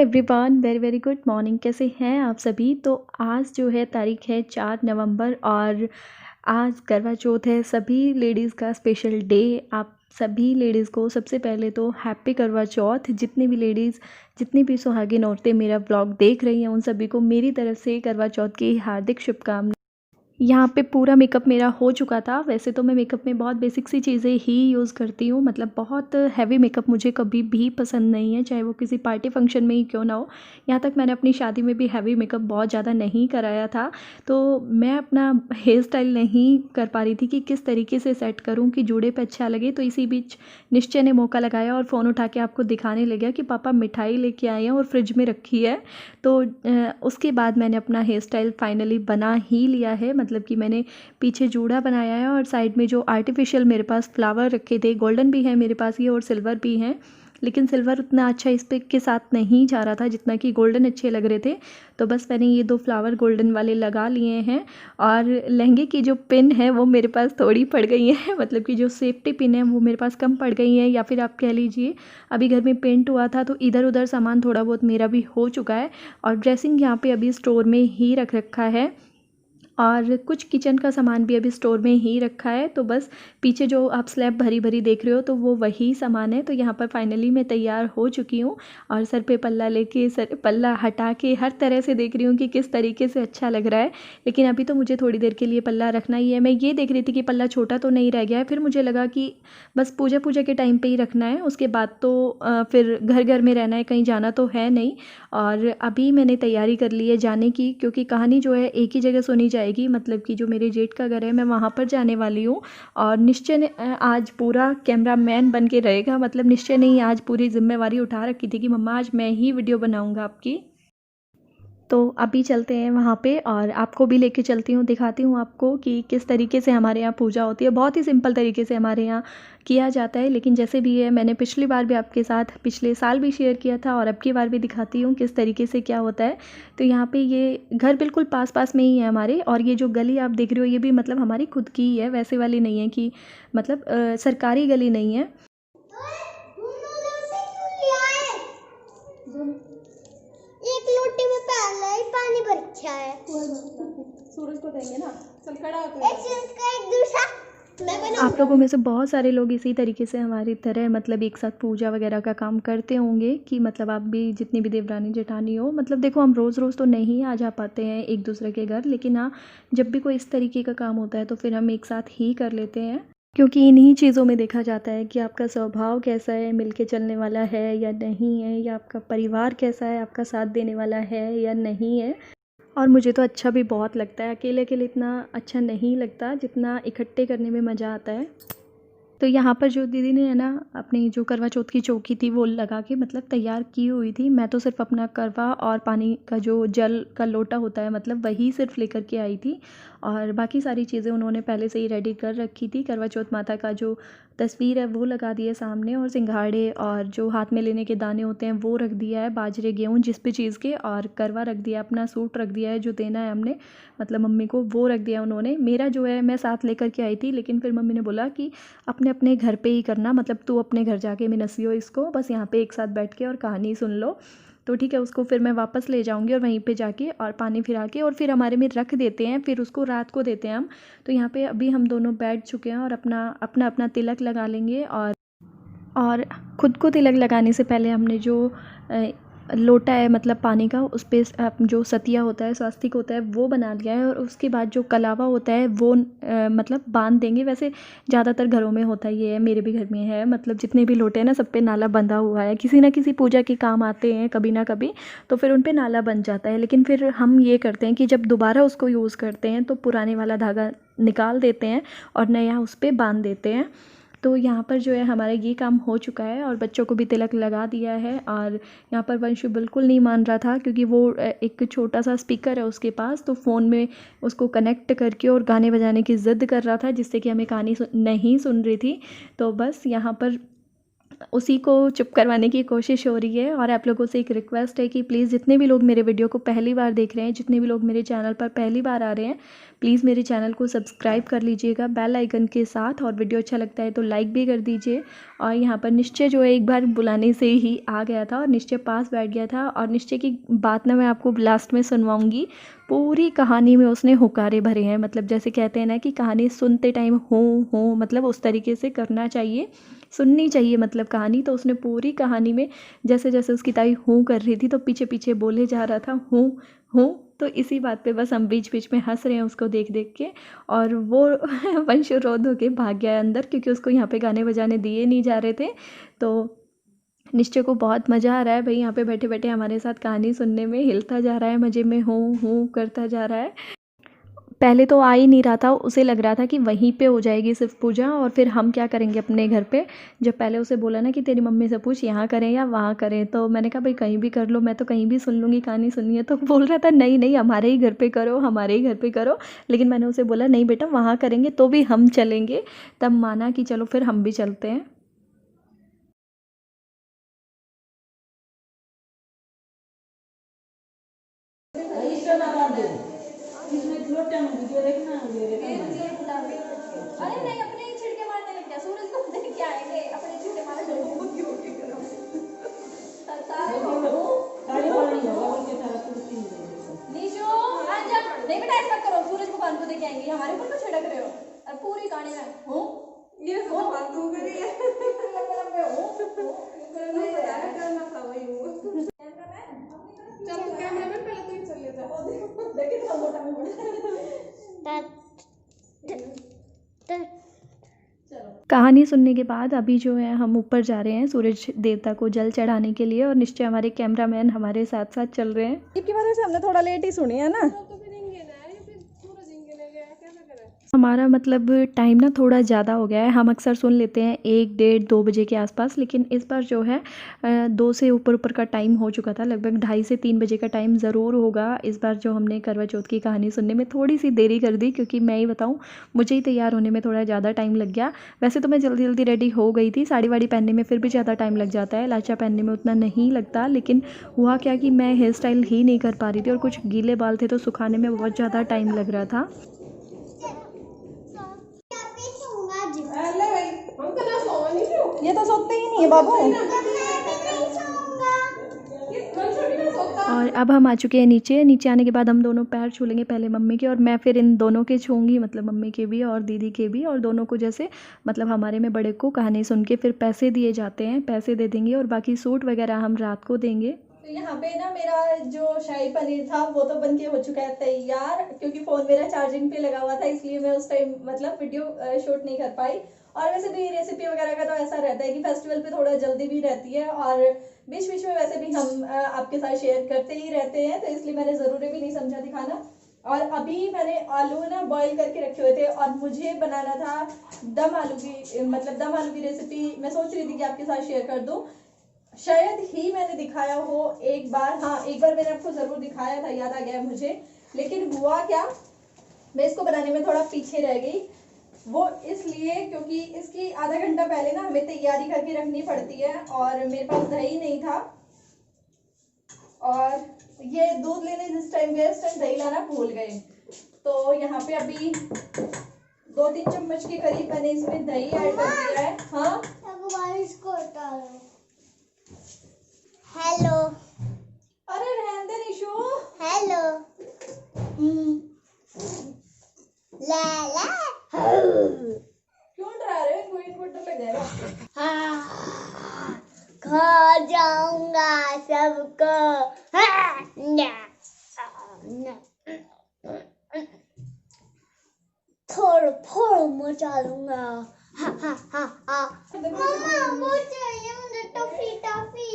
Everyone, very very good morning. कैसे हैं आप सभी। तो आज जो है तारीख है 4 नवंबर और आज करवा चौथ है। सभी लेडीज़ का स्पेशल डे। आप सभी लेडीज़ को सबसे पहले तो हैप्पी करवा चौथ। जितनी भी लेडीज़, जितनी भी सुहागिन औरतें मेरा ब्लॉग देख रही हैं, उन सभी को मेरी तरफ से करवा चौथ की हार्दिक शुभकामनाएं। यहाँ पे पूरा मेकअप मेरा हो चुका था। वैसे तो मैं मेकअप में बहुत बेसिक सी चीज़ें ही यूज़ करती हूँ, मतलब बहुत हैवी मेकअप मुझे कभी भी पसंद नहीं है, चाहे वो किसी पार्टी फंक्शन में ही क्यों ना हो। यहाँ तक मैंने अपनी शादी में भी हैवी मेकअप बहुत ज़्यादा नहीं कराया था। तो मैं अपना हेयर स्टाइल नहीं कर पा रही थी कि किस तरीके से सेट करूँ कि जोड़े पे अच्छा लगे। तो इसी बीच निश्चय ने मौका लगाया और फ़ोन उठा के आपको दिखाने लगा कि पापा मिठाई लेके आए हैं और फ्रिज में रखी है। तो उसके बाद मैंने अपना हेयर स्टाइल फाइनली बना ही लिया है। मतलब कि मैंने पीछे जूड़ा बनाया है और साइड में जो आर्टिफिशियल मेरे पास फ्लावर रखे थे, गोल्डन भी है मेरे पास ये और सिल्वर भी हैं, लेकिन सिल्वर उतना अच्छा इस पे के साथ नहीं जा रहा था जितना कि गोल्डन अच्छे लग रहे थे। तो बस मैंने ये 2 फ्लावर गोल्डन वाले लगा लिए हैं। और लहंगे की जो पिन है वो मेरे पास थोड़ी पड़ गई है, मतलब कि जो सेफ्टी पिन है वो मेरे पास कम पड़ गई है, या फिर आप कह लीजिए अभी घर में पेंट हुआ था तो इधर उधर सामान थोड़ा बहुत मेरा भी हो चुका है। और ड्रेसिंग यहाँ पे अभी स्टोर में ही रख रखा है और कुछ किचन का सामान भी अभी स्टोर में ही रखा है। तो बस पीछे जो आप स्लैब भरी भरी देख रहे हो तो वो वही सामान है। तो यहाँ पर फाइनली मैं तैयार हो चुकी हूँ और सर पे पल्ला लेके, सर पल्ला हटा के हर तरह से देख रही हूँ कि किस तरीके से अच्छा लग रहा है। लेकिन अभी तो मुझे थोड़ी देर के लिए पल्ला रखना ही है। मैं ये देख रही थी कि पल्ला छोटा तो नहीं रह गया है, फिर मुझे लगा कि बस पूजा पूजा के टाइम पर ही रखना है, उसके बाद तो फिर घर घर में रहना है, कहीं जाना तो है नहीं। और अभी मैंने तैयारी कर ली है जाने की, क्योंकि कहानी जो है एक ही जगह सुनी जाएगी। मतलब कि जो मेरे जेठ का घर है मैं वहाँ पर जाने वाली हूँ और निश्चय ने आज पूरा कैमरामैन बन के रहेगा। मतलब निश्चय ने ही आज पूरी जिम्मेवारी उठा रखी थी कि मम्मा आज मैं ही वीडियो बनाऊँगा आपकी। तो अभी चलते हैं वहाँ पे और आपको भी लेके चलती हूँ, दिखाती हूँ आपको कि किस तरीके से हमारे यहाँ पूजा होती है। बहुत ही सिंपल तरीके से हमारे यहाँ किया जाता है, लेकिन जैसे भी है, मैंने पिछली बार भी आपके साथ पिछले साल भी शेयर किया था और अब की बार भी दिखाती हूँ किस तरीके से क्या होता है। तो यहाँ पे ये घर बिल्कुल पास पास में ही है हमारे, और ये जो गली आप देख रहे हो ये भी मतलब हमारी खुद की ही है, वैसे वाली नहीं है कि मतलब सरकारी गली नहीं है। एक लोटे में पहले ही पानी भर रखा है। सूरज को देंगे ना, चल खड़ा होकर एक दूसरा आप लोगों में से बहुत सारे लोग इसी तरीके से हमारी तरह मतलब एक साथ पूजा वगैरह का काम करते होंगे कि मतलब आप भी जितनी भी देवरानी जेठानी हो, मतलब देखो हम रोज़ रोज़ तो नहीं आ जा पाते हैं एक दूसरे के घर, लेकिन हाँ जब भी कोई इस तरीके का काम होता है तो फिर हम एक साथ ही कर लेते हैं। क्योंकि इन्हीं चीज़ों में देखा जाता है कि आपका स्वभाव कैसा है, मिलके चलने वाला है या नहीं है, या आपका परिवार कैसा है, आपका साथ देने वाला है या नहीं है। और मुझे तो अच्छा भी बहुत लगता है, अकेले अकेले इतना अच्छा नहीं लगता जितना इकट्ठे करने में मज़ा आता है। तो यहाँ पर जो दीदी ने है ना अपनी जो करवा चौथ की चौकी थी वो लगा के मतलब तैयार की हुई थी। मैं तो सिर्फ अपना करवा और पानी का जो जल का लोटा होता है मतलब वही सिर्फ लेकर के आई थी, और बाकी सारी चीज़ें उन्होंने पहले से ही रेडी कर रखी थी। करवा चौथ माता का जो तस्वीर है वो लगा दी है सामने, और सिंघाड़े और जो हाथ में लेने के दाने होते हैं वो रख दिया है, बाजरे गेहूँ जिस भी चीज़ के, और करवा रख दिया, अपना सूट रख दिया है जो देना है हमने मतलब मम्मी को वो रख दिया उन्होंने। मेरा जो है मैं साथ लेकर के आई थी, लेकिन फिर मम्मी ने बोला कि अपने अपने घर पे ही करना, मतलब तू अपने घर जाके मिनसियो इसको, बस यहाँ पे एक साथ बैठ के और कहानी सुन लो। तो ठीक है, उसको फिर मैं वापस ले जाऊंगी और वहीं पे जाके और पानी फिरा के और फिर हमारे में रख देते हैं, फिर उसको रात को देते हैं हम। तो यहाँ पे अभी हम दोनों बैठ चुके हैं और अपना अपना अपना तिलक लगा लेंगे। और खुद को तिलक लगाने से पहले हमने जो लोटा है मतलब पानी का, उस पर जो सतिया होता है, स्वास्तिक होता है, वो बना लिया है। और उसके बाद जो कलावा होता है वो मतलब बांध देंगे। वैसे ज़्यादातर घरों में होता ही है, मेरे भी घर में है, मतलब जितने भी लोटे हैं ना सब पे नाला बंधा हुआ है, किसी ना किसी पूजा के काम आते हैं कभी ना कभी, तो फिर उन पे नाला बन जाता है। लेकिन फिर हम ये करते हैं कि जब दोबारा उसको यूज़ करते हैं तो पुराने वाला धागा निकाल देते हैं और नया उस पर बांध देते हैं। तो यहाँ पर जो है हमारा ये काम हो चुका है और बच्चों को भी तिलक लगा दिया है। और यहाँ पर वंशु बिल्कुल नहीं मान रहा था क्योंकि वो एक छोटा सा स्पीकर है उसके पास, तो फ़ोन में उसको कनेक्ट करके और गाने बजाने की ज़िद कर रहा था, जिससे कि हमें कहानी नहीं सुन रही थी। तो बस यहाँ पर उसी को चुप करवाने की कोशिश हो रही है। और आप लोगों से एक रिक्वेस्ट है कि प्लीज़ जितने भी लोग मेरे वीडियो को पहली बार देख रहे हैं, जितने भी लोग मेरे चैनल पर पहली बार आ रहे हैं, प्लीज़ मेरे चैनल को सब्सक्राइब कर लीजिएगा बेल आइकन के साथ। और वीडियो अच्छा लगता है तो लाइक भी कर दीजिए। और यहाँ पर निश्चय जो है एक बार बुलाने से ही आ गया था और निश्चय पास बैठ गया था। और निश्चय की बात ना मैं आपको लास्ट में सुनवाऊँगी। पूरी कहानी में उसने हुकारे भरे हैं, मतलब जैसे कहते हैं ना कि कहानी सुनते टाइम हो मतलब उस तरीके से करना चाहिए, सुननी चाहिए मतलब कहानी। तो उसने पूरी कहानी में जैसे जैसे उसकी ताई हूँ कर रही थी तो पीछे पीछे बोले जा रहा था हूँ। तो इसी बात पे बस हम बीच बीच में हंस रहे हैं उसको देख देख के। और वो वंशु रोध होके भाग गया अंदर, क्योंकि उसको यहाँ पे गाने बजाने दिए नहीं जा रहे थे। तो निश्चय को बहुत मज़ा आ रहा है भाई, यहाँ पे बैठे बैठे हमारे साथ कहानी सुनने में, हिलता जा रहा है मज़े में, हूँ करता जा रहा है। पहले तो आ ही नहीं रहा था, उसे लग रहा था कि वहीं पे हो जाएगी सिर्फ पूजा और फिर हम क्या करेंगे अपने घर पे। जब पहले उसे बोला ना कि तेरी मम्मी से पूछ यहाँ करें या वहाँ करें, तो मैंने कहा भाई कहीं भी कर लो, मैं तो कहीं भी सुन लूँगी कहानी सुननी है। तो बोल रहा था नहीं नहीं हमारे ही घर पे करो, हमारे ही घर पे करो। लेकिन मैंने उसे बोला नहीं बेटा वहाँ करेंगे तो भी हम चलेंगे। तब माना कि चलो फिर हम भी चलते हैं। अरे नहीं अपने ही छिड़के मारने लग गया, सूरज को देख के आएंगे अपने छिड़के मारने लग नीशो आजा, नहीं बेटा ऐसा मत करो, सूरज भगवान को देख के आएंगे, हमारे ऊपर तो छिड़क रहे हो। और पूरी कहानी में हूँ ये फालतू करी है कहानी सुनने के बाद अभी जो है हम ऊपर जा रहे हैं सूरज देवता को जल चढ़ाने के लिए। और निश्चय हमारे कैमरामैन हमारे साथ साथ चल रहे हैं। की वजह से हमने थोड़ा लेट ही सुनी है ना। हमारा मतलब टाइम ना थोड़ा ज़्यादा हो गया है, हम अक्सर सुन लेते हैं 1 डेढ़ 2 बजे के आसपास, लेकिन इस बार जो है 2 से ऊपर का टाइम हो चुका था, लगभग 2:30 से 3 बजे का टाइम ज़रूर होगा। इस बार जो हमने करवा चौथ की कहानी सुनने में थोड़ी सी देरी कर दी, क्योंकि मैं ही बताऊँ मुझे ही तैयार होने में थोड़ा ज़्यादा टाइम लग गया। वैसे तो मैं जल्दी जल्दी रेडी हो गई थी, साड़ी वाड़ी पहनने में फिर भी ज़्यादा टाइम लग जाता है, लाचा पहनने में उतना नहीं लगता। लेकिन हुआ क्या कि मैं हेयर स्टाइल ही नहीं कर पा रही थी और कुछ गीले बाल थे तो सुखाने में बहुत ज़्यादा टाइम लग रहा था। ये तो सोते ही नहीं है बाबू। और अब हम आ चुके हैं नीचे। नीचे आने के बाद हम दोनों पैर छू लेंगे, पहले मम्मी के और मैं फिर इन दोनों के छूँगी, मतलब मम्मी के भी और दीदी के भी। और दोनों को जैसे मतलब हमारे में बड़े को कहानी सुन के फिर पैसे दिए जाते हैं, पैसे दे देंगे और बाकी सूट वगैरह हम रात को देंगे। तो यहाँ पे ना मेरा जो शाही पनीर था वो तो बनके हो चुका है तैयार, क्योंकि फ़ोन मेरा चार्जिंग पे लगा हुआ था, इसलिए मैं उस टाइम मतलब वीडियो शूट नहीं कर पाई। और वैसे भी रेसिपी वगैरह का तो ऐसा रहता है कि फेस्टिवल पे थोड़ा जल्दी भी रहती है और बीच बीच में वैसे भी हम आपके साथ शेयर करते ही रहते हैं, तो इसलिए मैंने ज़रूरी भी नहीं समझा दिखाना। और अभी मैंने आलू ना बॉईल करके रखे हुए थे और मुझे बनाना था दम आलू की, मतलब दम आलू की रेसिपी मैं सोच रही थी कि आपके साथ शेयर कर दूँ। शायद ही मैंने दिखाया हो एक बार, हाँ एक बार मैंने आपको ज़रूर दिखाया था, याद आ गया मुझे। लेकिन हुआ क्या, मैं इसको बनाने में थोड़ा पीछे रह गई। वो इसलिए क्योंकि इसकी आधा घंटा पहले ना हमें तैयारी करके रखनी पड़ती है और मेरे पास दही नहीं था। और ये दूध लेने जिस टाइम गए उस टाइम दही लाना भूल गए। तो यहाँ पे अभी 2-3 चम्मच के करीब मैंने इसमें दही ऐड कर दिया है। हाँ हेलो अरे रहने दे निशु। हेलो लाला क्यों डरा रहे हो, इनको डर लग जाएगा। खा जाऊंगा सबको। थोड़ा फोड़ मचा दूंगा। मम्मा वो चाहिए मुझे टॉफी टॉफी।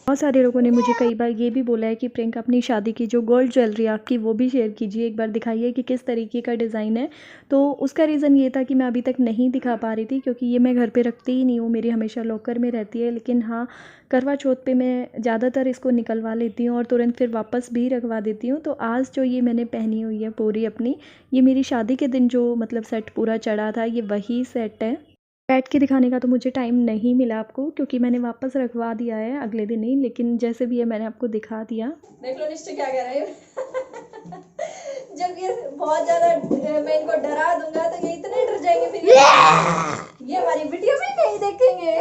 बहुत सारे लोगों ने मुझे कई बार ये भी बोला है कि प्रियंका अपनी शादी की जो गोल्ड ज्वेलरी आपकी वो भी शेयर कीजिए, एक बार दिखाइए कि किस तरीके का डिज़ाइन है। तो उसका रीज़न ये था कि मैं अभी तक नहीं दिखा पा रही थी, क्योंकि ये मैं घर पे रखती ही नहीं हूँ, मेरी हमेशा लॉकर में रहती है। लेकिन हाँ करवा चौथ पे मैं ज़्यादातर इसको निकलवा लेती हूँ और तुरंत फिर वापस भी रखवा देती हूँ। तो आज जो ये मैंने पहनी हुई है पूरी अपनी, ये मेरी शादी के दिन जो मतलब सेट पूरा चढ़ा था, ये वही सेट है। बैठ के दिखाने का तो मुझे टाइम नहीं मिला आपको, क्योंकि मैंने वापस रखवा दिया है अगले दिन ही, लेकिन जैसे भी है मैंने आपको दिखा दिया। देख लो निश्चय क्या कह रहे हैं। जब ये बहुत ज़्यादा मैं इनको डरा दूंगा तो ये इतने डर जाएंगे, फिर ये हमारी वीडियो भी नहीं देखेंगे।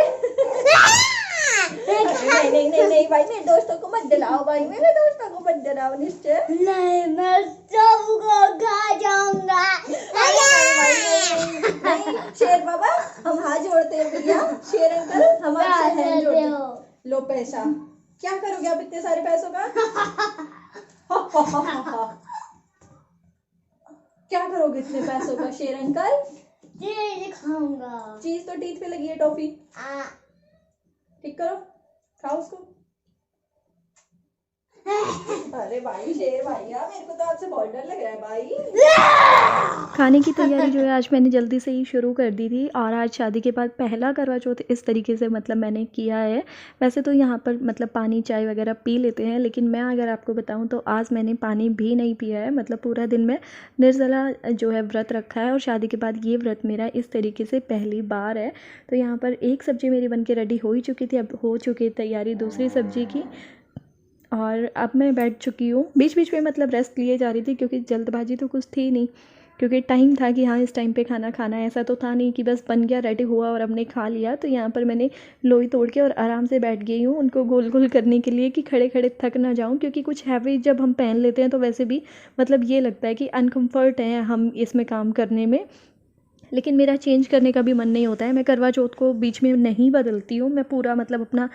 नहीं नहीं नहीं नहीं भाई, मेरे दोस्तों को मत डराओ भाई, मेरे दोस्तों को मत डराओ निश्चय। नहीं मैं सबको खा जाऊंगा। नहीं शेर बाबा हम हाथ जोड़ते हैं भैया, शेर अंकल हमारे हाथ जोड़ते हैं। लो पैसा, क्या करोगे आप इतने सारे पैसों का? क्या करोगे इतने पैसों का शेर अंकल? चीज खाऊंगा। चीज तो टीथ पे लगी है, टॉफी ठीक करो, खाओ उसको। अरे भाई शेर भैया, मेरे को तो आपसे बहुत डर लग रहा है भाई। खाने की तैयारी जो है आज मैंने जल्दी से ही शुरू कर दी थी, और आज शादी के बाद पहला करवा चौथ इस तरीके से मतलब मैंने किया है। वैसे तो यहाँ पर मतलब पानी चाय वगैरह पी लेते हैं, लेकिन मैं अगर आपको बताऊँ तो आज मैंने पानी भी नहीं पिया है। मतलब पूरा दिन में निर्जला जो है व्रत रखा है, और शादी के बाद ये व्रत मेरा इस तरीके से पहली बार है। तो यहाँ पर एक सब्ज़ी मेरी बन के रेडी हो ही चुकी थी, अब हो चुकी तैयारी दूसरी सब्ज़ी की, और अब मैं बैठ चुकी हूँ। बीच बीच में मतलब रेस्ट लिए जा रही थी, क्योंकि जल्दबाजी तो कुछ थी नहीं, क्योंकि टाइम था कि हाँ इस टाइम पे खाना खाना है। ऐसा तो था नहीं कि बस बन गया रेडी हुआ और हमने खा लिया। तो यहाँ पर मैंने लोई तोड़ के और आराम से बैठ गई हूँ उनको गोल गोल करने के लिए, कि खड़े खड़े थक ना जाऊँ, क्योंकि कुछ हैवी जब हम पहन लेते हैं तो वैसे भी मतलब ये लगता है कि अनकम्फर्ट है हम इसमें काम करने में। लेकिन मेरा चेंज करने का भी मन नहीं होता है। मैं करवा चौथ को बीच में नहीं बदलती हूँ। मैं पूरा मतलब अपना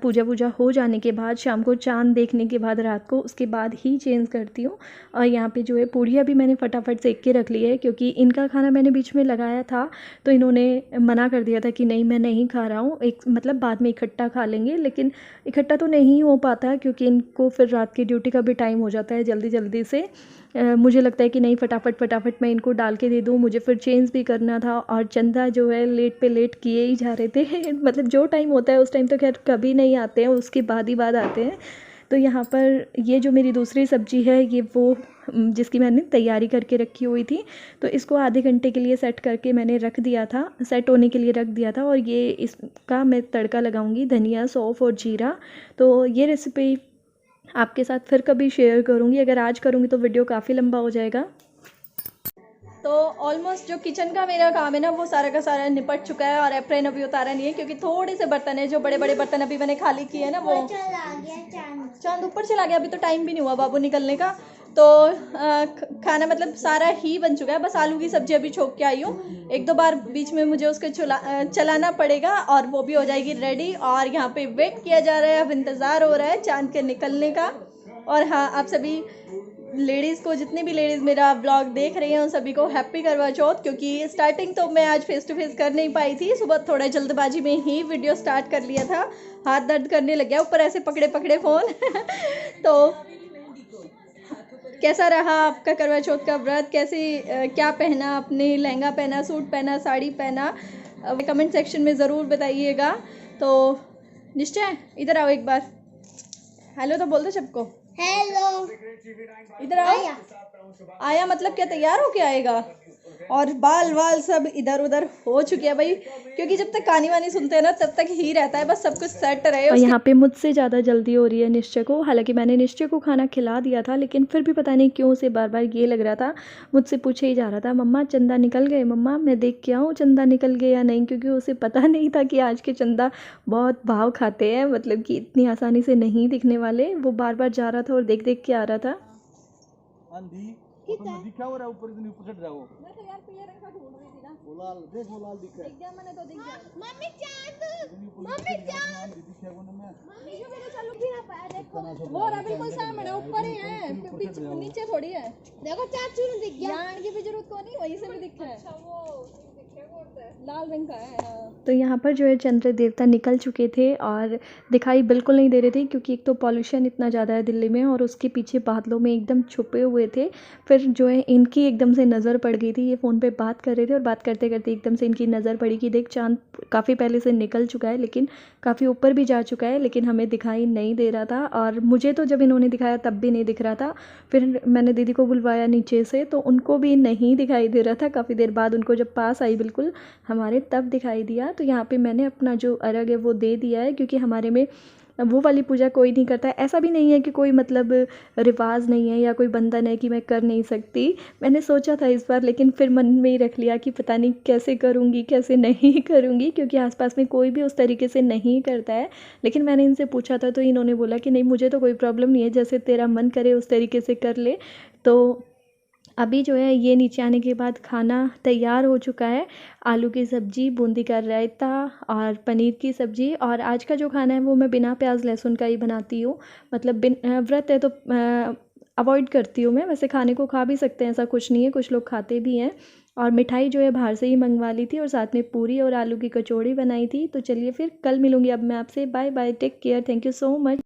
पूजा वूजा हो जाने के बाद, शाम को चाँद देखने के बाद रात को, उसके बाद ही चेंज करती हूँ। और यहाँ पे जो है पूड़ियाँ भी मैंने फटाफट सेक के रख ली है, क्योंकि इनका खाना मैंने बीच में लगाया था तो इन्होंने मना कर दिया था कि नहीं मैं नहीं खा रहा हूँ, एक मतलब बाद में इकट्ठा खा लेंगे। लेकिन इकट्ठा तो नहीं हो पाता, क्योंकि इनको फिर रात की ड्यूटी का भी टाइम हो जाता है जल्दी जल्दी से। मुझे लगता है कि नहीं फटाफट फटाफट मैं इनको डाल के दे दूँ, मुझे फिर चेंज भी करना था। और चंदा जो है लेट पे लेट किए ही जा रहे थे। मतलब जो टाइम होता है उस टाइम तो खैर कभी नहीं आते हैं, उसके बाद ही बाद आते हैं। तो यहाँ पर ये जो मेरी दूसरी सब्ज़ी है, ये वो जिसकी मैंने तैयारी करके रखी हुई थी, तो इसको आधे घंटे के लिए सेट करके मैंने रख दिया था, सेट होने के लिए रख दिया था। और ये इसका मैं तड़का लगाऊंगी, धनिया सौंफ और जीरा। तो ये रेसिपी आपके साथ फिर कभी शेयर करूँगी, अगर आज करूँगी तो वीडियो काफ़ी लंबा हो जाएगा। तो ऑलमोस्ट जो किचन का मेरा काम है ना, वो सारा का सारा निपट चुका है, और एप्रन अभी उतारा नहीं है, क्योंकि थोड़े से बर्तन है, जो बड़े बड़े बर्तन अभी मैंने खाली किए हैं ना, वो चांद ऊपर चला गया। अभी तो टाइम भी नहीं हुआ बाबू निकलने का। तो खाना मतलब सारा ही बन चुका है, बस आलू की सब्जी अभी छोक के आई हूँ। एक दो बार बीच में मुझे उसको चलाना पड़ेगा, और वो भी हो जाएगी रेडी। और यहाँ पे वेट किया जा रहा है, अब इंतज़ार हो रहा है चांद के निकलने का। और हाँ, आप सभी लेडीज़ को, जितनी भी लेडीज़ मेरा ब्लॉग देख रही हैं, उन सभी को हैप्पी करवा चौथ। क्योंकि स्टार्टिंग तो मैं आज फेस टू फेस कर नहीं पाई थी, सुबह थोड़ा जल्दबाजी में ही वीडियो स्टार्ट कर लिया था, हाथ दर्द करने लग गया, ऊपर ऐसे पकड़े पकड़े फ़ोन। तो कैसा रहा आपका करवा चौथ का व्रत? कैसे क्या पहना आपने? लहंगा पहना, सूट पहना, साड़ी पहना? कमेंट सेक्शन में ज़रूर बताइएगा। तो निश्चय इधर आओ एक बार, हेलो तो बोल दो सबको। हेलो, इधर आओ। आया मतलब क्या तैयार होके आएगा? और बाल वाल सब इधर उधर हो चुके हैं भाई, क्योंकि जब तक कहानी वानी सुनते हैं ना तब तक ही रहता है, बस सब कुछ सेट रहे। और यहाँ पे मुझसे ज़्यादा जल्दी हो रही है निश्चय को। हालांकि मैंने निश्चय को खाना खिला दिया था, लेकिन फिर भी पता नहीं क्यों उसे बार बार ये लग रहा था, मुझसे पूछे ही जा रहा था, मम्मा चंदा निकल गए, मम्मा मैं देख के आऊँ चंदा निकल गए या नहीं। क्योंकि उसे पता नहीं था कि आज के चंदा बहुत भाव खाते हैं, मतलब कि इतनी आसानी से नहीं दिखने वाले। वो बार बार जा रहा था और देख देख के आ रहा था। दिखा हो रहा ऊपर ऊपर जाओ। मैं तो यार पीले रंग का ढूंढ रही थी ना। वो लाल देख, वो लाल दिख रहा है। दिख गया मैंने तो, दिख गया। मम्मी चांद, मम्मी चांद, दिखा वो ना मैं। मम्मी जो मेरे चालू की ना पाया, देखो वो रहा बिल्कुल सामने, ऊपर ही है, पीछे नीचे थोड़ी है। देखो चाचू ने दिख गया। जान की भी जरूरत को नहीं, वहीं से भी दिखता है। अच्छा वो लाल रंग का है। तो यहाँ पर जो है चंद्र देवता निकल चुके थे और दिखाई बिल्कुल नहीं दे रहे थे, क्योंकि एक तो पॉल्यूशन इतना ज़्यादा है दिल्ली में, और उसके पीछे बादलों में एकदम छुपे हुए थे। फिर जो है इनकी एकदम से नज़र पड़ गई थी, ये फ़ोन पे बात कर रहे थे, और बात करते करते एकदम से इनकी नज़र पड़ी कि देख चाँद काफ़ी पहले से निकल चुका है, लेकिन काफ़ी ऊपर भी जा चुका है, लेकिन हमें दिखाई नहीं दे रहा था। और मुझे तो जब इन्होंने दिखाया तब भी नहीं दिख रहा था। फिर मैंने दीदी को बुलवाया नीचे से, तो उनको भी नहीं दिखाई दे रहा था। काफ़ी देर बाद उनको जब पास आई बिल्कुल हमारे तब दिखाई दिया। तो यहाँ पे मैंने अपना जो अर्घ है वो दे दिया है, क्योंकि हमारे में वो वाली पूजा कोई नहीं करता है। ऐसा भी नहीं है कि कोई मतलब रिवाज नहीं है या कोई बंधन है कि मैं कर नहीं सकती। मैंने सोचा था इस बार, लेकिन फिर मन में ही रख लिया कि पता नहीं कैसे करूँगी कैसे नहीं करूँगी, क्योंकि आसपास में कोई भी उस तरीके से नहीं करता है। लेकिन मैंने इनसे पूछा था तो इन्होंने बोला कि नहीं, मुझे तो कोई प्रॉब्लम नहीं है, जैसे तेरा मन करे उस तरीके से कर ले। तो अभी जो है ये नीचे आने के बाद खाना तैयार हो चुका है। आलू की सब्ज़ी, बूंदी का रायता और पनीर की सब्ज़ी। और आज का जो खाना है वो मैं बिना प्याज लहसुन का ही बनाती हूँ। मतलब व्रत है तो अवॉइड करती हूँ मैं। वैसे खाने को खा भी सकते हैं, ऐसा कुछ नहीं है, कुछ लोग खाते भी हैं। और मिठाई जो है बाहर से ही मंगवा ली थी, और साथ में पूरी और आलू की कचौड़ी बनाई थी। तो चलिए फिर कल मिलूँगी अब मैं आपसे। Bye bye, take care, thank you so much.